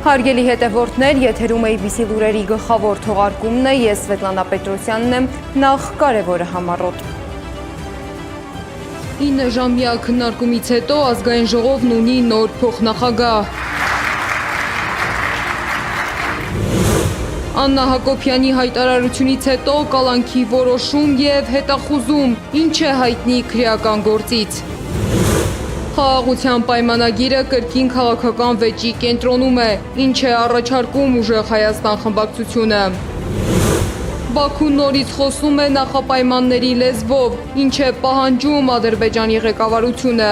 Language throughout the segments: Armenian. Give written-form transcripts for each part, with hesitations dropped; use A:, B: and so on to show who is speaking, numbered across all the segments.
A: Հարգելի հետևորդներ, եթերում ABC լուրերի գլխավոր թողարկումն է, ես Սվետլանա Պետրոսյանն եմ, նախ կարևորը համառոտ։ 9 ժամյա քննարկումից հետո ազգային ժողովն ունի նոր փոխնախագահ։ Աննա Հակոբյանի հայտարարությունից հետո կալանքի որոշում և հետախուզում, ինչ է հայտնի քրեական գործից։ Խաղաղության պայմանագիրը կրկին քաղաքական վեճի կենտրոնում է, ինչ է առաջարկում ուժեղ Հայաստան խմբակցությունը։ Բաքուն նորից խոսում է նախապայմանների լեզվով, ինչ է պահանջում Ադրբեջանի ղեկավարությունը։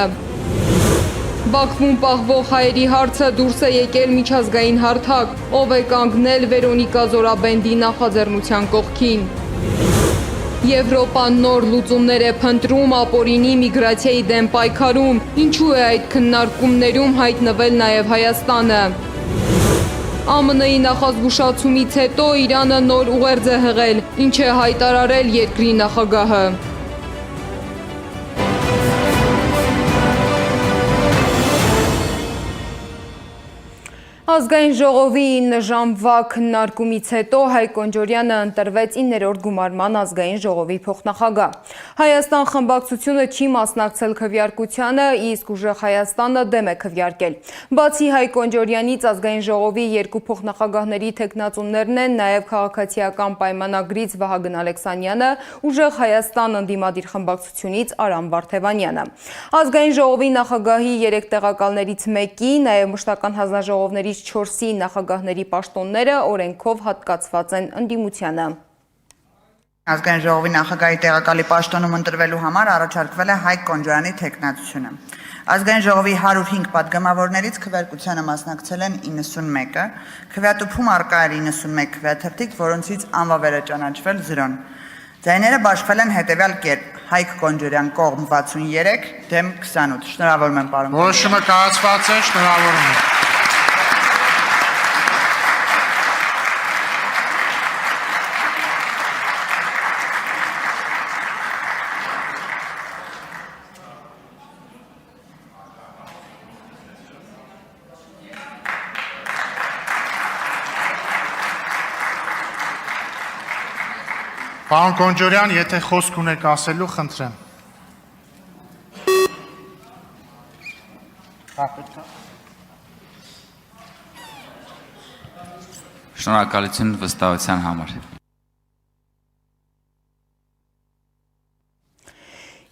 A: Բաքվում պահվող հայերի հարցը դուրս է եկել միջազգային հարթակ, ով է կանգնել Վերոնիկա Զորաբենդի նախաձեռնության կողքին։ Եվրոպան նոր լուծումներ է փնտրում ապօրինի միգրացիայի դեմ պայքարում, ինչու է այդ քննարկումներում հայտնվել նաև Հայաստանը։ ԱՄՆ-ի նախազգուշացումից հետո Իրանը նոր ուղերձ է հղել, ինչ է հայտարարել երկրի նախագահը։ Ազգային ժողովի 9 ժամվա քննարկումից հետո Հայկ Կոնջորյանը ընտրվեց 9-րդ գումարման ազգային ժողովի փոխնախագահ։ Հայաստան խմբակցությունը չի մասնակցել քվեարկությանը, իսկ ուժեղ Հայաստանը դեմ է քվեարկել։ Բացի Հայկ Կոնջորյանից ազգային ժողովի երկու փոխնախագահների թեկնածուներն են նաև քաղաքացիական պայմանագրից Վահագն Ալեքսանյանը, ուժեղ Հայաստան ընդդիմադիր խմբակցությունից Արամ Վարդևանյանը։ Ազգային ժողովի նախագահի 3 տեղակալներից մեկի, նաև մշտական հանձնաժողովների 4-ի նախագահների պաշտոնները օրենքով հատկացված են ընդդիմությանը։
B: Ազգային ժողովի նախագահի տեղակալի պաշտոնում ընտրվելու համար առաջարկվել է Հայկ Կոնջորյանի թեկնածությունը։ Ազգային ժողովի 105 պատգամավորներից քվեարկությանը մասնակցել են 91-ը, քվեատուփում առկա էր 91 քվեաթերթիկ, որոնցից անվավեր է ճանաչվել 0-ն։ Ձայները բաշխվել են հետևյալ կերպ. Հայկ Կոնջորյան կողմ 63, դեմ 28։ Շնորհավորում եմ, պարոն։
C: Որոշումը կայացված է, շնորհավորում եմ։ Պարոն Կոնջորյան, եթե խոսք ունեք ասելու, խնդրեմ։
D: Շնորհակալություն վստահության համար։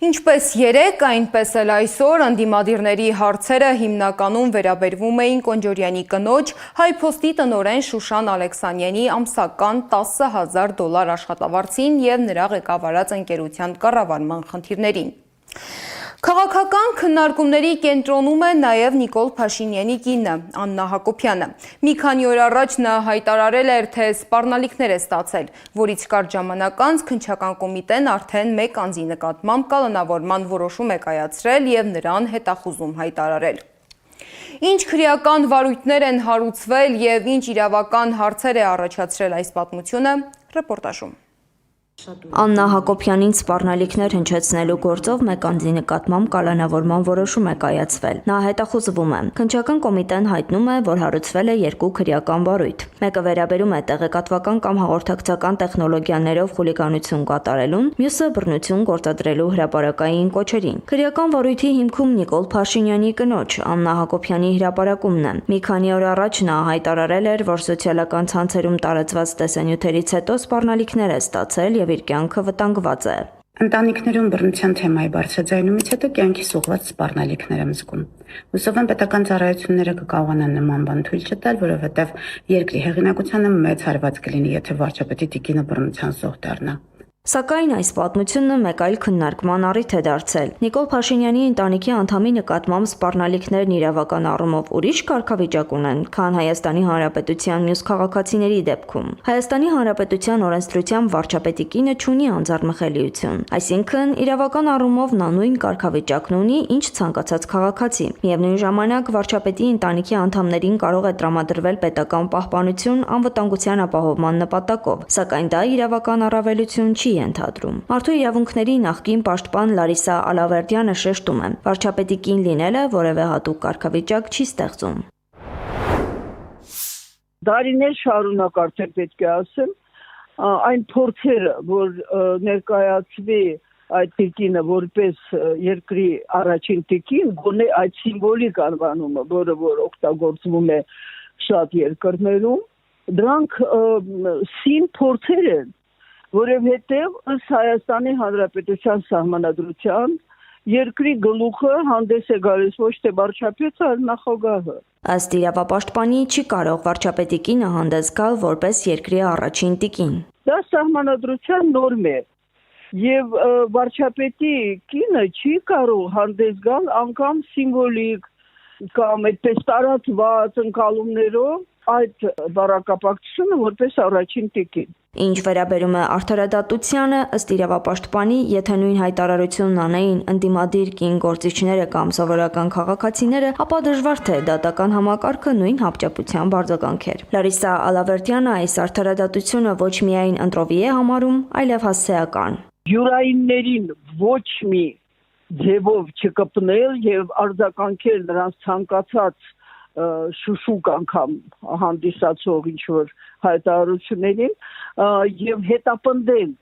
A: Ինչպես երեկ, այնպես էլ այսօր ընդդիմադիրների հարցերը հիմնականում վերաբերվում էին Կոնջորյանի կնոջ Հայփոստի տնօրեն Շուշան Ալեքսանյանի ամսական $10,000 աշխատավարձին և նրա ղեկավարած ընկերության կառավարման խնդիրներին։ Քաղաքական քննարկումների կենտրոնում է նաև Նիկոլ Փաշինյանի կինը, Աննա Հակոբյանը։ Մի քանի օր առաջ նա հայտարարել էր, թե սպառնալիքներ է ստացել, որից կարճ ժամանակ անց քննչական կոմիտեն արդեն մեկ անձի նկատմամբ կալանավորման որոշում է կայացրել և նրան հետախուզում հայտարարել։ Ինչ քրեական վարույթներ են հարուցվել և ինչ իրավական հարցեր է առաջացրել այս պատմությունը, ռեպորտաժում։
E: Աննա Հակոբյանին սպառնալիքներ հնչեցնելու գործով մեկ անձի նկատմամբ կալանավորման որոշում է կայացվել։ Նա հետախուզվում է։ Քննչական կոմիտեն հայտնում է, որ հարուցվել է երկու քրեական վարույթ։ Մեկը վերաբերում է տեղեկատվական կամ հաղորդակցական տեխնոլոգիաներով խուլիգանություն կատարելուն, մյուսը բռնություն գործադրելու հրապարակային կոչերին։ Քրեական վարույթի հիմքում Նիկոլ Փաշինյանի կնոջ Աննա Հակոբյանի հրապարակումն է։ Մի քանի օր առաջ նա հայտարարել էր, որ սոցիալական ցանցերում տարածված տեսանյութերից հետո սպառնալիքներ է ստացել և իր կյանքը վտանգված է։
F: Ընտանիքներում բռնության թեմայի բարձրաձայնումից հետո կյանքիս ուղղված սպառնալիքներ եմ զգում։ Հուսով եմ պետական ծառայությունները կկարողանան նման բան թույլ չտալ, որովհետև երկրի հեղինակությանը մեծ հարված կլինի, եթե վարչապետի տիկինը բռնության զոհ դառնա։
E: Սակայն այս պատմությունը մեկ այլ քննարկման առիթ է դարձել։ Նիկոլ Փաշինյանի ընտանիքի անդամի նկատմամբ սպառնալիքներն իրավական առումով ուրիշ կարգավիճակ ունեն, քան Հայաստանի Հանրապետության մյուս քաղաքացիների դեպքում։ Հայաստանի Հանրապետության օրենսդրությամբ վարչապետի կինը չունի անձեռնմխելիություն, այսինքն իրավական առումով նա նույն կարգավիճակն ունի, ինչ ցանկացած քաղաքացի։ Միևնույն ժամանակ վարչապետի ընտանիքի անդամներին կարող է տրամադրվել պետական պահպանություն անվտանգության ապահովման նպատակով, սակայն դա իրավական առավելություն չի ենթադրում։ Մարդու իրավունքների նախկին պաշտպան Լարիսա Ալավերդյանը շեշտում է. վարչապետի կին լինելը որևէ հատուկ կարգավիճակ չի ստեղծում։
G: Դարիներ շարունակ արդեն պետք է ասեմ, այն փորձերը, որ ներկայացվի այդ տիկինը որպես երկրի առաջին տիկին, գոնե այդ սիմվոլիկ անվանումը, որը որ օգտագործվում է շատ երկրներում, դրանք սին փորձեր են, որովհետև ըստ Հայաստանի Հանրապետության սահմանադրության երկրի գլուխը հանդես է գալիս ոչ թե վարչապետը, այլ նախագահը։
E: Ըստ իրավապաշտպանի չի կարող վարչապետի կինը հանդես գալ որպես երկրի առաջին տիկին։
G: Դա սահմանադրության նորմ է։ Եվ վարչապետի կինը չի կարող հանդես գալ անգամ սիմվոլիկ կամ այդպես տարածված ընկալումներով այդ բառակապակցությունը որպես առաջին տիկին։
E: Ինչ վերաբերում է արդարադատությանը, ըստ իրավապաշտպանի, եթե նույն հայտարարությունն անեին ընդդիմադիր կին գործիչները կամ սովորական քաղաքացիները, ապա դժվար թե դատական համակարգը նույն հապճեպությամբ արձագանքեր։ Լարիսա Ալավերդյանը այս արդարադատությունը ոչ միայն ընտրովի է համարում, այլև հասցեական։
G: Յուրայիններին ոչ մի ձևով չկպնել եւ արձագանքել նրանց ցանկացած շուշուկ անգամ հանդիսացող ինչ-որ հայտարարություններին եւ հետապնդել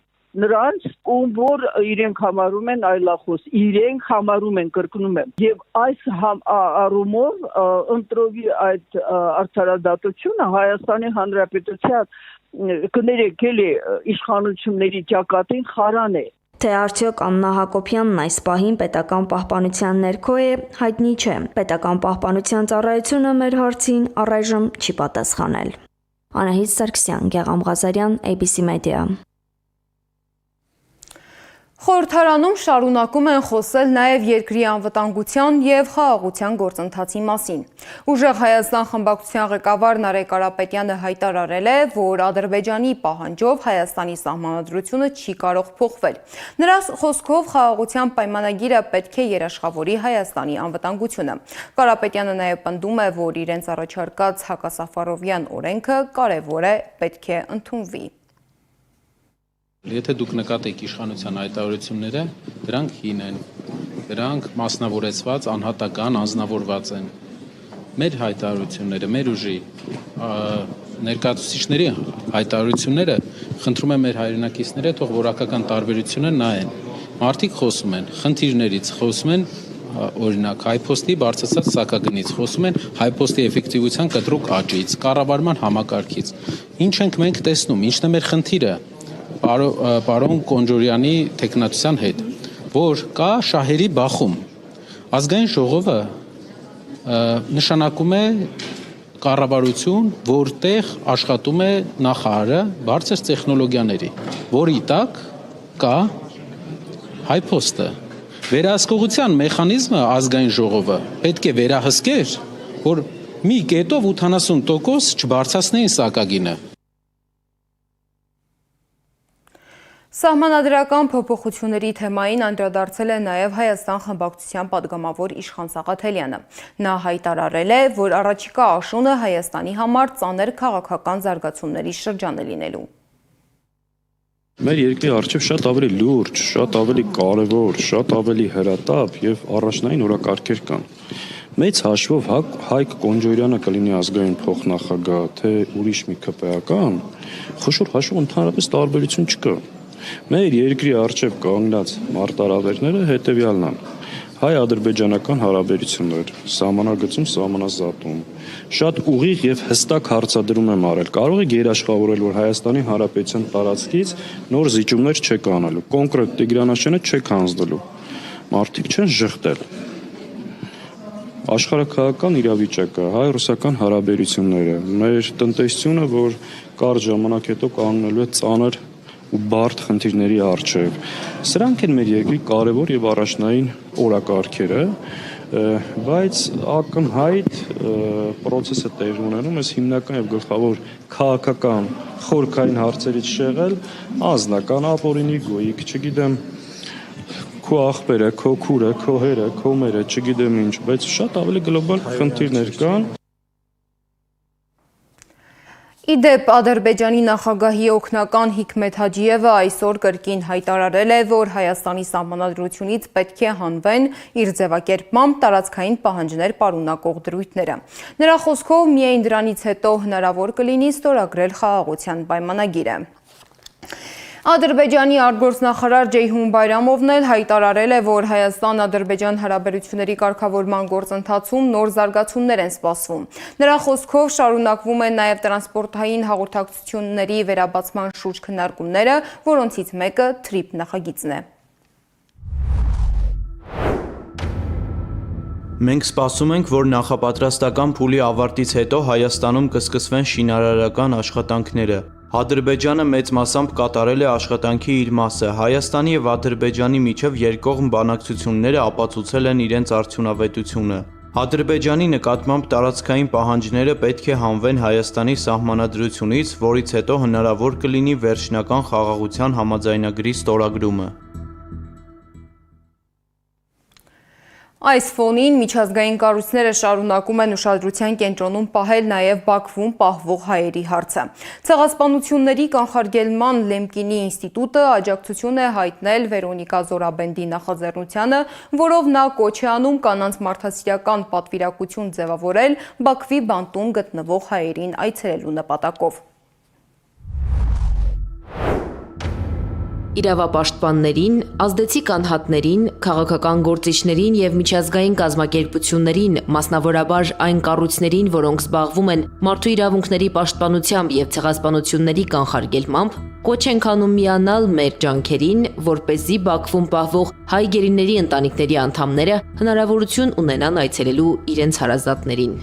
G: նրանց, ում որ իրենք համարում են այլախոս, իրենք համարում են, կրկնում եմ, եւ այս առումով ընտրովի այդ արդարադատությունը Հայաստանի Հանրապետության կներեք էլի իշխանությունների ճակատին խարան է։
E: Թե արդյոք Աննա Հակոբյանն այս պահին պետական պահպանության ներքո է, հայտնի չէ։ Պետական պահպանության ծառայությունը մեր հարցին առայժմ չի պատասխանել։ Անահիտ Սարգսյան, Գեղամ Ղազարյան, ABC Media։
A: Խորհրդարանում շարունակում են խոսել նաև երկրի անվտանգության և խաղաղության գործընթացի մասին։ Ուժեղ Հայաստան խմբակցության ղեկավար Նարեկ Կարապետյանը հայտարարել է, որ Ադրբեջանի պահանջով Հայաստանի սահմանադրությունը չի կարող փոխվել։ Նրա խոսքով խաղաղության պայմանագիրը պետք է երաշխավորի Հայաստանի անվտանգությունը։ Կարապետյանը նաև պնդում է, որ իրենց առաջարկած հակասաֆարովյան օրենքը կարևոր է, պետք է ընդունվի։
H: Եթե դուք նկատեք իշխանության հայտարարությունները, դրանք հին են, դրանք մասնավորեցված, անհատական, անձնավորված են։ Մեր հայտարարությունները, մեր ուժի ներկայացուցիչների հայտարարությունները, խնդրում եմ մեր հայրենակիցները թող որակական տարբերությունը նայեն։ Մարդիկ խոսում են խնդիրներից, խոսում են օրինակ հայփոստի բարձրացած սակագնից, խոսում են հայփոստի էֆեկտիվության կտրուկ աճից, կառավարման համակարգից։ Ինչ ենք մենք տեսնում, ինչն է մեր խնդիրը։ Պարոն Կոնջորյանի տեխնատության հետ, որ կա շահերի բախում։ Ազգային ժողովը նշանակում է կառավարություն, որտեղ աշխատում է նախարարը բարձր տեխնոլոգիաների, որի տակ կա հայփոստը։ Վերահսկողության մեխանիզմը ազգային ժողովը պետք է վերահսկեր, որ մի կետով 80% չբարձրացնեին սակագինը։
A: Սահմանադրական փոփոխությունների թեմային անդրադարձել է նաև Հայաստան խմբակցության պատգամավոր Իշխան Սաղաթելյանը։ Նա հայտարարել է, որ առաջիկա աշունը Հայաստանի համար ծանր քաղաքական զարգացումների շրջան է լինելու։
I: Մեր երկրի առջև շատ ավելի լուրջ, շատ ավելի կարևոր, շատ ավելի հրատապ եւ առաջնային օրակարգեր կան։ Մեծ հաշվով Հայկ Կոնջորյանը կլինի ազգային փոխնախագահ, թե ուրիշ մի ԿՊԱ-կան, խոշոր հաշվով ընդհանրապես տարբերություն չկա։ Մեր երկրի առջև կանգնած մարտահրավերները հետևյալն են. հայ-ադրբեջանական հարաբերություններ, սահմանագծում, սահմանազատում, շատ ուղիղ եւ հստակ հարցադրում եմ արել։ Կարող եք երաշխավորել, որ Հայաստանի Հանրապետության տարածքից նոր զիջումներ չեք անելու, կոնկրետ Տիգրանաշենը չեք հանձնելու։ Մարդիկ չեն ժխտել։ Աշխարհաքաղաքական իրավիճակը, հայ-ռուսական հարաբերությունները, մեր տնտեսությունը, որ կարճ ժամանակ հետո կանգնելու է ծանր ու բարդ խնդիրների առջև։ Սրանք են մեր երկրի կարևոր եւ առաջնային օրակարգերը, բայց ակնհայտ process-ը տեղի ունենում է հիմնական եւ գլխավոր քաղաքական խորքային հարցերից շեղել անձնական ապօրինի գոյիկ, չգիտեմ, քո աղբերը, քո քուրը, քո հերը, քո մերը, չգիտեմ ինչ, բայց շատ ավելի գլոբալ խնդիրներ կան։
A: Իդեպ Ադրբեջանի նախագահի օգնական Հիկմետ Հաջիևը այսօր կրկին հայտարարել է, որ Հայաստանի սահմանադրությունից պետք է հանվեն իր ձևակերպմամբ տարածքային պահանջներ պարունակող դրույթները։ Նրա խոսքով միայն դրանից հետո հնարավոր կլինի ստորագրել խաղաղության պայմանագիրը։ Ադրբեջանի արտգործնախարար Ջեյհուն Բայրամովն էլ հայտարարել է, որ Հայաստան-Ադրբեջան հարաբերությունների կարգավորման գործընթացում նոր զարգացումներ են սպասվում։ Նրա խոսքով շարունակվում են նաև տրանսպորտային հաղորդակցությունների վերաբացման շուրջ քննարկումները, որոնցից մեկը TRIP նախագիծն է։
J: Մենք սպասում ենք, որ նախապատրաստական փուլի ավարտից հետո Հայաստանում կսկսվեն շինարարական աշխատանքները։ Ադրբեջանը մեծ մասամբ կատարել է աշխատանքի իր մասը։ Հայաստանի և Ադրբեջանի միջև երկկողմ բանակցությունները ապացուցել են իրենց արդյունավետությունը։ Ադրբեջանի նկատմամբ տարածքային պահանջները պետք է հանվեն Հայաստանի սահմանադրությունից, որից հետո հնարավոր կլինի վերջնական խաղաղության համաձայնագրի ստորագրումը։
A: Այս ֆոնին միջազգային կառույցները շարունակում են ուշադրության կենտրոնում պահել նաև Բաքվում պահվող հայերի հարցը։ Ցեղասպանությունների կանխարգելման Լեմկինի ինստիտուտը աջակցություն է հայտնել Վերոնիկա Զորաբենդի նախաձեռնությանը, որով նա կոչ է անում կանանց մարդասիրական պատվիրակություն ձևավորել Բաքվի բանտում գտնվող հայերին այցելելու նպատակով։
K: Իրավապաշտպաններին, ազդեցիկ անհատներին, քաղաքական գործիչներին և միջազգային կազմակերպություններին, մասնավորաբար այն կառույցներին, որոնք զբաղվում են մարդու իրավունքների պաշտպանությամբ և ցեղասպանությունների կանխարգելմամբ, կոչ ենք անում միանալ մեր ջանքերին, որպեսզի Բաքվում պահվող հայ գերիների ընտանիքների անդամները հնարավորություն ունենան այցելելու իրենց հարազատներին։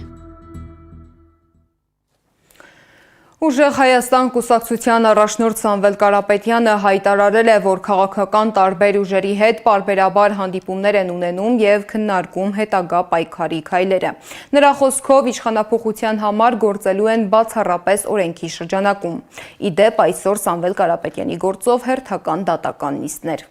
A: Ուժեղ Հայաստան կուսակցության առաջնորդ Սամվել Կարապետյանը հայտարարել է, որ քաղաքական տարբեր ուժերի հետ պարբերաբար հանդիպումներ են ունենում և քննարկում հետագա պայքարի քայլերը։ Նրա խոսքով իշխանափոխության համար գործելու են բացառապես օրենքի շրջանակում։ Իդեպ այսօր Սամվել Կարապետյանի գործով հերթական դատական նիստներ։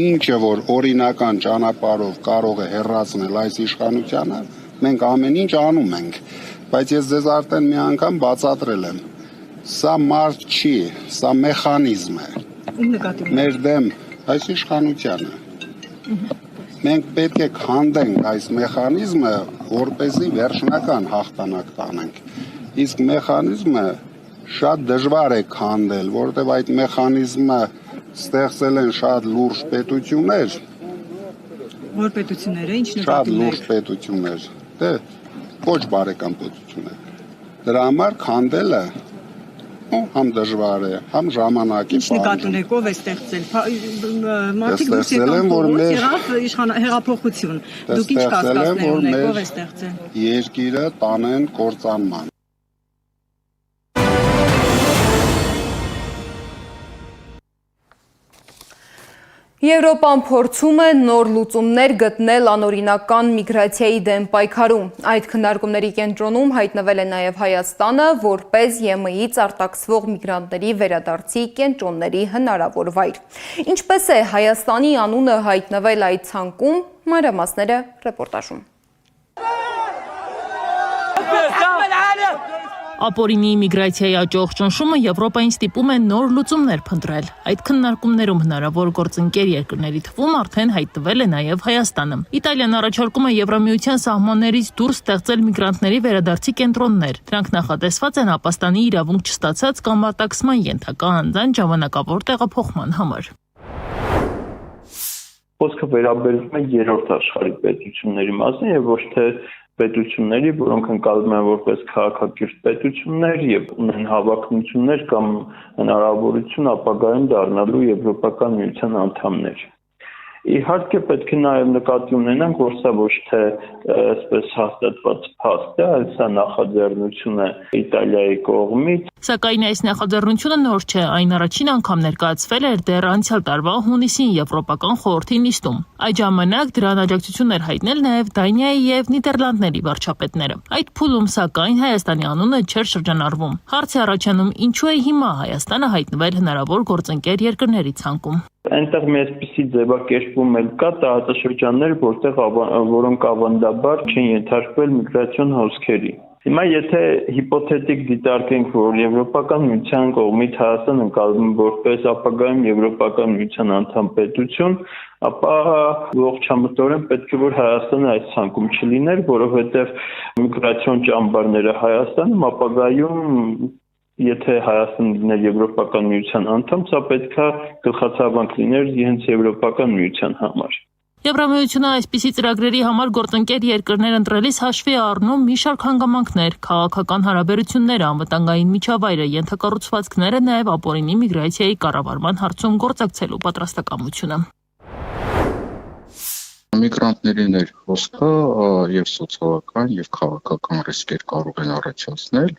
L: Ինչը որ օրինական ճանապարհով կարող է հեռացնել այս իշխանությանը, մենք ամեն ինչ անում ենք։ Բայց ես ձեզ արդեն մի անգամ բացատրել եմ, սա մարդ չի, սա մեխանիզմ է, մեր դեմ այս իշխանությանը, մենք պետք է քանդենք այս մեխանիզմը, որպեսզի վերջնական հաղթանակ տանենք, իսկ մեխանիզմը շատ դժվար է քանդել, որովհետև այդ մեխանիզմը ստեղծել են շատ լուրջ պետություններ,
M: որ պետությունները, ինչ նկատի
L: շատ լուրջ պետություններ, ոչ բարեկամ պետություն է։ Դրա համար քանդելը համ դժվար է, համ ժամանակի
M: ինչ նկատի ունեք, ով է ստեղծել։ Մարդիկ դուրս եկան փողոց, եղավ հեղափոխություն։ Դուք ինչ կասկածներ ունեք, ով է ստեղծել։
L: Երկիրը տանեն կործանման։
A: Եվրոպան փորձում է նոր լուծումներ գտնել անօրինական միգրացիայի դեմ պայքարում։ Այդ քննարկումների կենտրոնում հայտնվել է նաև Հայաստանը, որպես ԵՄ-ից արտաքսվող միգրանտների վերադարձի կենտրոնների հնարավոր վայր։ Ինչպես է Հայաստանի անունը հայտնվել այդ ցանկում, մանրամասները ռեպորտաժում։
N: Ապօրինի միգրացիայի աճող ճնշումը Եվրոպային ստիպում է նոր լուծումներ փնտրել։ Այդ քննարկումներում հնարավոր գործընկեր երկրների թվում արդեն հայտնվել է նաև Հայաստանը։ Իտալիան առաջարկում է Եվրամիության սահմաններից դուրս ստեղծել միգրանտների վերադարձի կենտրոններ։ Դրանք նախատեսված են ապաստանի իրավունք չստացած կամ արտաքսման ենթակա անձանց ժամանակավոր տեղափոխման համար։
O: Խոսքը վերաբերվում է երրորդ աշխարհի պետությունների մասին եւ ոչ թե պետությունների, որոնք ընկալվում են որպես քաղաքակիրթ պետություններ եւ ունեն հավակնություններ կամ հնարավորություն ապագայում դառնալու Եվրոպական միության անդամներ։ Իհարկե պետք է նաև նկատի ունենանք, որ սա ոչ թե այսպես հաստատված փաստ է, այլ սա նախաձեռնություն է Իտալիայի կողմից։
N: Սակայն այս նախաձեռնությունը նոր չէ, այն առաջին անգամ ներկայացվել էր դեռ անցյալ տարվա հունիսին Եվրոպական խորհրդի նիստում։ Այդ ժամանակ դրան աջակցություն էր հայտնել նաև Դանիայի եւ Նիդերլանդների վարչապետները։ Այդ փուլում սակայն Հայաստանի անունը չէր շրջանառվում։ Հարց է առաջանում, ինչու է հիմա Հայաստանը հայտնվել հնարավոր գործընկեր երկրների ցանկում։
O: Այնտեղ մի այսպիսի ձևակերպում էլ կա տարածաշրջաններ, որոնք ավանդաբար չեն ենթարկվել միգրացիոն հոսքերի։ Հիմա եթե հիպոթետիկ դիտարկենք, որ Եվրոպական միության կողմից Հայաստանը ընկալվում է որպես ապագայում Եվրոպական միության անդամ պետություն, ապա ողջամտորեն պետք է որ Հայաստանը այս ցանկում չլիներ, որովհետև միգրացիոն ճամբարները Հայաստանում ապագայում եթե Հայաստանը լիներ Եվրոպական միության անդամ, սա պետք է գլխացավանք լիներ հենց Եվրոպական միության համար։
N: Եվրամիությունը այսպիսի ծրագրերի համար գործընկեր երկրներ ընտրելիս հաշվի է առնում մի շարք հանգամանքներ, քաղաքական հարաբերությունները, անվտանգային միջավայրը, ենթակառուցվածքները, նաև ապօրինի միգրացիայի կառավարման հարցում գործակցելու պատրաստակամությունը։
P: Միգրանտների ներխոսքը եւ սոցիալական եւ քաղաքական ռիսկեր կարող են առաջացնել,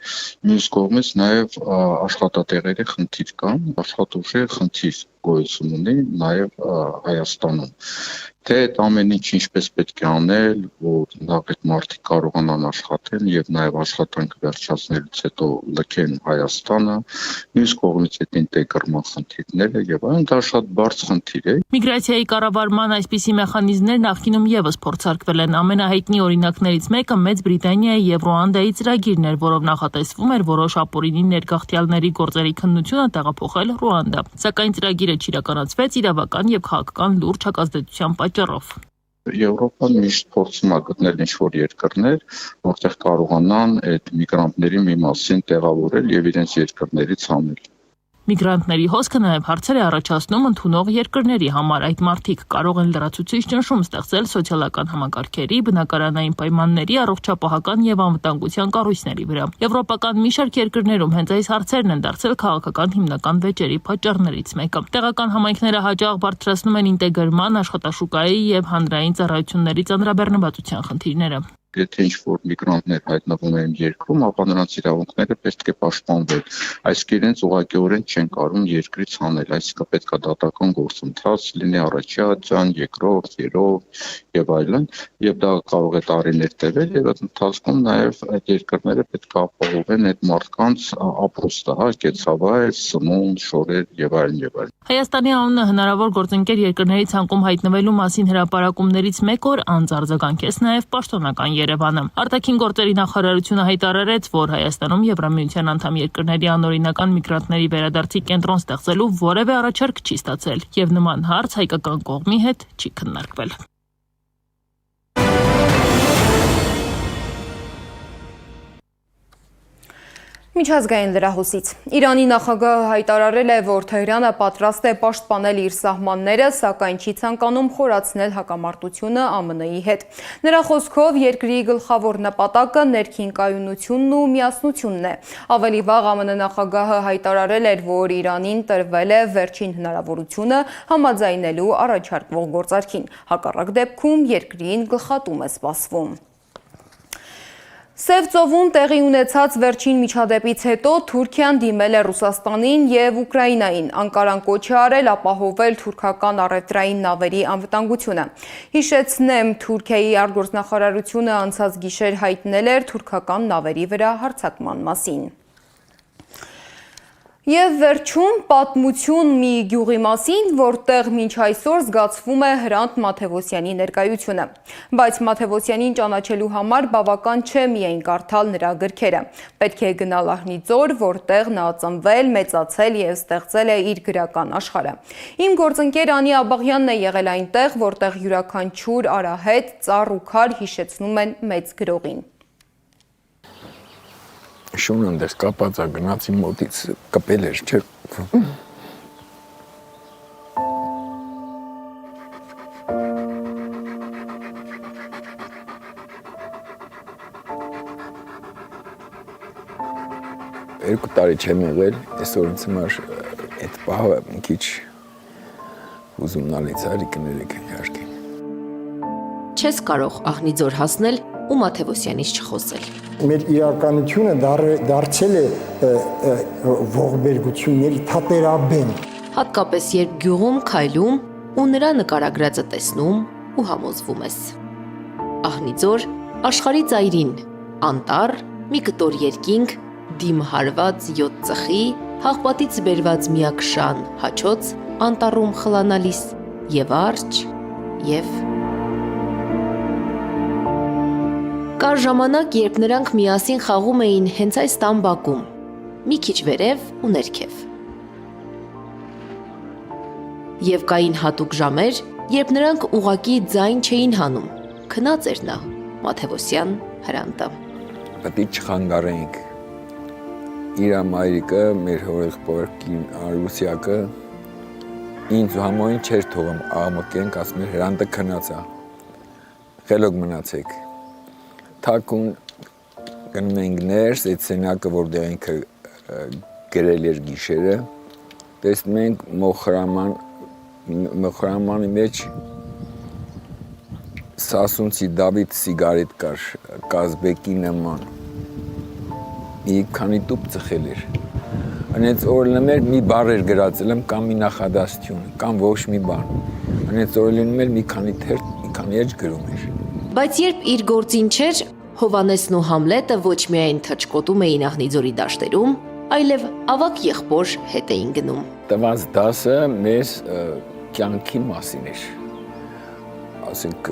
P: մյուս կողմից նաեւ աշխատատեղերի խնդիր կան, աշխատուժի խնդիր գոյություն ունի նաեւ Հայաստանում։ Թե այդ ամեն ինչ ինչպես պետք է անել, որ նախ այդ մարդիկ կարողանան աշխատել եւ նաեւ աշխատանքը վերջացնելուց հետո լքեն Հայաստանը, մյուս կողմից այդ ինտեգրման խնդիրները եւ այլն, դա շատ բարձ խնդիր է։
N: Միգրացիայի կառավարման այսպիսի մեխանիզմներ նախկինում եւս փորձարկվել են։ Ամենահայտնի օրինակներից մեկը Մեծ Բրիտանիայի եւ Ռուանդայի ծրագիրն էր, որով նախատեսվում էր որոշ ապօրինի ներգաղթյալների գործերի քննությունը տեղափոխել Ռուանդա։ Սակայն ծրագիրը չիրականացվեց իրավական եւ քաղաքական լուրջ հակազդեցության պատճառով։
P: Եվրոպան միշտ փորձում է գտնել ինչ-որ երկրներ, որտեղ կարողանան այդ միգրանտների մի մասին տեղավորել եւ իրենց երկրներից անել։
N: Միգրանտների հոսքը նաև հարցեր է առաջացնում ընդունող երկրների համար։ Այդ մարդիկ կարող են լրացուցիչ ճնշում ստեղծել սոցիալական համակարգերի, բնակարանային պայմանների, առողջապահական եւ անվտանգության կառույցների վրա։ Եվրոպական մի շարք երկրներում հենց այս հարցերն են դարձել քաղաքական հիմնական վեճերի պատճառներից մեկը։ Տեղական համայնքները հաճախ բարձրացնում են ինտեգրման, աշխատաշուկայի եւ հանրային ծառայությունների ծանրաբեռնվածության խնդիրները։
P: Եթե ինչ-որ միգրանտներ հայտնվում են երկրում, ապա նրանց իրավունքները պետք է պաշտպանվեն։ Այսինքն իրենց ուղղակիորեն չեն կարող երկրից հանել, այսինքն պետք է դատական գործընթաց լինի առաջի աջան, երկրորդ, երրորդ եւ այլն, եւ դա կարող է տարիներ տևել եւ այդ ընթացքում նաեւ այդ երկրները պետք է ապահովեն այդ մարդկանց ապրուստը, կեցավայր, սնունդ, շորեր եւ այլն եւ այլն։
N: Հայաստանի անունը հնարավոր գործընկեր երկրների ցանկում հայտնվելու մասին հրապարակումներից մեկ օր անց արձագանքեց նաև պաշտոնական Երևանը։ Արտաքին գործերի նախարարությունը հայտարարեց, որ Հայաստանում Եվրամիության անդամ երկրների անօրինական միգրանտների վերադարձի կենտրոն ստեղծելու որևէ առաջարկ չի ստացել եւ նման հարց հայկական կողմի հետ չի քննարկվել։
A: Միջազգային լրահոսից։ Իրանի նախագահը հայտարարել է, որ Թեհրանը պատրաստ է պաշտպանել իր սահմանները, սակայն չի ցանկանում խորացնել հակամարտությունը ԱՄՆ-ի հետ։ Նրա խոսքով երկրի գլխավոր նպատակը ներքին կայունությունն ու միասնությունն է։ Ավելի վաղ ԱՄՆ նախագահը հայտարարել էր, որ Իրանին տրվել է վերջին հնարավորությունը համաձայնելու առաջարկվող գործարքին։ Հակառակ դեպքում երկրին գլխատում է սպասվում։ Սև ծովում տեղի ունեցած վերջին միջադեպից հետո Թուրքիան դիմել է Ռուսաստանին և Ուկրաինային, Անկարան կոչ է արել ապահովել թուրքական առևտրային նավերի անվտանգությունը։ Հիշեցնեմ, Թուրքիայի արտգործնախարարությունը անցած գիշեր հայտնել էր թուրքական նավերի վրա հարձակման մասին։ Եվ վերջում պատմություն մի գյուղի մասին, որտեղ մինչ այսօր զգացվում է Հրանտ Մաթևոսյանի ներկայությունը։ Բայց Մաթևոսյանին ճանաչելու համար բավական չէ միայն կարդալ նրա գրքերը։ Պետք է գնալ Ահնիձոր, որտեղ նա ծնվել, մեծացել և ստեղծել է իր գրական աշխարհը։ Իմ գործընկեր Անի Աբաղյանն է եղել այնտեղ, որտեղ յուրաքանչյուր արահետ, ծառ ու քար հիշեցնում են մեծ գրողին։
Q: Շունն դες կապած է գնացի մոտից կպել էր, չէ։ Երկու տարի չեմ եղել, այսօր ինձ համար այդ պահը մի քիչ ուզումնալից արի կներեք իհարկե։
K: Չես կարող Ահնիձոր հասնել ու Մաթևոսյանից չխոսել։
R: Մեր իրականությունը դարձել է ողբերգությունների թատերաբեմ։
K: Հատկապես երբ գյուղում քայլում ու նրա նկարագրածը տեսնում ու համոզվում ես։ Ահնիձոր աշխարհի ծայրին, անտառ, մի կտոր երկինք, դիմ հարված 7 ծխի, հաղպատից բերված միակ շան, հաչոց, անտառում խլանալիս եւ արջ եւ Կար ժամանակ, երբ նրանք միասին խաղում էին հենց այս տան բակում, մի քիչ վերև ու ներքև։ Եվ կային հատուկ ժամեր, երբ նրանք ուղակի ձայն չէին հանում, քնած էր նա, Մաթևոսյան Հրանտը։
Q: Պետք է չխանգարենք իր մայրիկը, մեր հորեղբորկին Արուսյակը ինձ համոյին չէր թողում աղմկենք, ասում էր Հրանտը քնած է, խելոք մնացեք։ Թակուն գնում ենք ներս, այդ սենակը, որտեղ ինքը գրել էր գիշերը, տեսնում ենք մոխրամանի մեջ Սասունցի Դավիթ սիգարետ կար, կազբեկի նման, մի քանի տուփ ծխել էր։ Անեց օրլնում էր մի բառ էր գրածել եմ կամ մի նախադասություն, կամ ոչ մի բան։ Անեց օրլնում էր մի քանի թերթ, մի քանի էջ գրում էր։
K: Բայց երբ իր գործին չէր, Հովանեսն ու Համլետը ոչ միայն թճկոտում էին Աղնիձորի դաշտերում, այլև ավակ եղբոր հետ էին գնում։
Q: Տված դասը մեզ կյանքի մասին էր։ Ասենք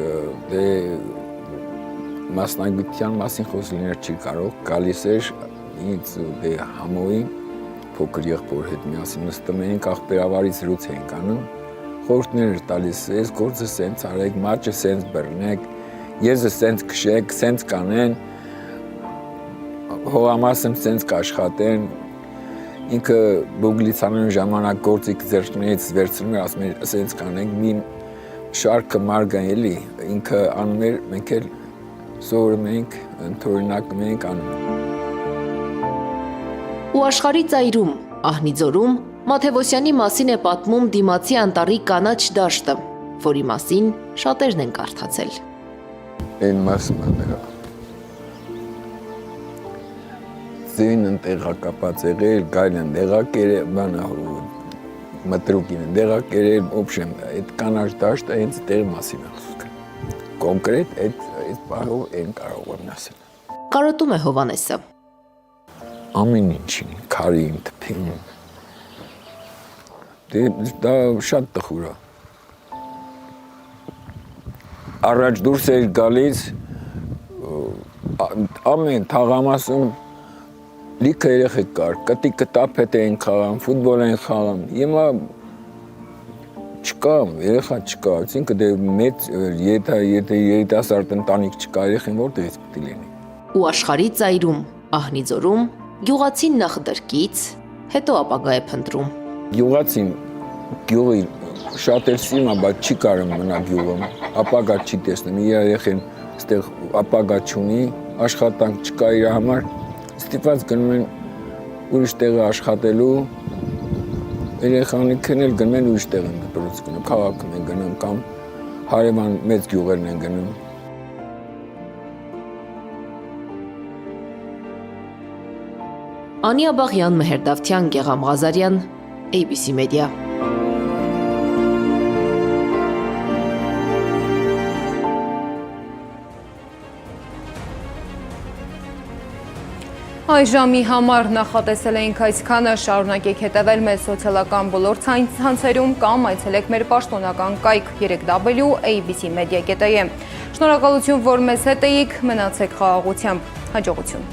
Q: դե մասնագիտության մասին խոսել լինել չի կարող, գալիս էր ինձ դե համոյին փոքր եղբոր հետ միասին նստում էինք, աղբերավարից զրույց էինք անում, խորհուրդներ էր տալիս, այս գործը սենց արեք, մաճը սենց բռնեք, եզը սենց քշեք, սենց կանեն, հողամասը սենց կաշխատեն, ինքը բուգլիցանոն ժամանակ գործիք ձեռքներից վերցնում էր, ասում էր սենց կանենք, մի շարքը մարգան էլի, ինքը անում էր, մենք էլ սովորում էինք, ընդօրինակում էինք անում։
K: Ու աշխարհի ծայրում, Աղնիձորում, Մաթևոսյանի մասին է պատմում դիմացի անտառի կանաչ դաշտը, որի մասին շատերն են կարդացել։
Q: Այն մասը նրա ձին տեղակապած եղել, գայլն են տեղակերել, բանը մտրուկին են տեղակերել, ոբշեմ, այդ կանաչ դաշտը հենց տեղ մասին է խոսքը։ Կոնկրետ այդ բառով այն կարող եմ ասել։
K: Կարոտում է Հովանեսը։
Q: Ամեն ինչին, քարին, թփին։ Դա շատ տխուր է։ Առաջ դուրս էր գալիս ամեն թաղամասում լիքը երեխեք կար, կտիկ կտապետ էին խաղամ, ֆուտբոլ էին խաղամ, հիմա չկա, երեխա չկա, այսինքն դե մեծ եթե երիտասարդ ընտանիք չկա, երեխին որտեղից պետք է լինի։
K: Ու աշխարհի ծայրում, Աղնիձորում, գյուղացին նախ դրկից, հետո ապագա է փնտրում։
Q: Գյուղացին գյուղի շատ էլ սիրում է, բայց չի կարող մնա գյուղում, ապագա չի տեսնում, իր երեխին այստեղ ապագա չունի, աշխատանք չկա իր համար, ստիպված գնում են ուրիշ տեղը աշխատելու, երեխաներն էլ գնում են ուրիշ տեղ են դպրոց գնում, քաղաքում են գնում կամ հարևան մեծ գյուղերն են գնում։
K: Անի Աբաղյան, Մեհեր Դավթյան, Գեգամ Ղազարյան, ABC Media։
A: Այժմի համար նախատեսել էինք այսքանը, շարունակեք հետևել մեզ սոցիալական բոլոր ցանցերում կամ այցելեք մեր պաշտոնական կայք www.abcmedia.am։ Շնորհակալություն, որ մեզ հետ էիք, մնացեք խաղաղությամբ, հաջողություն։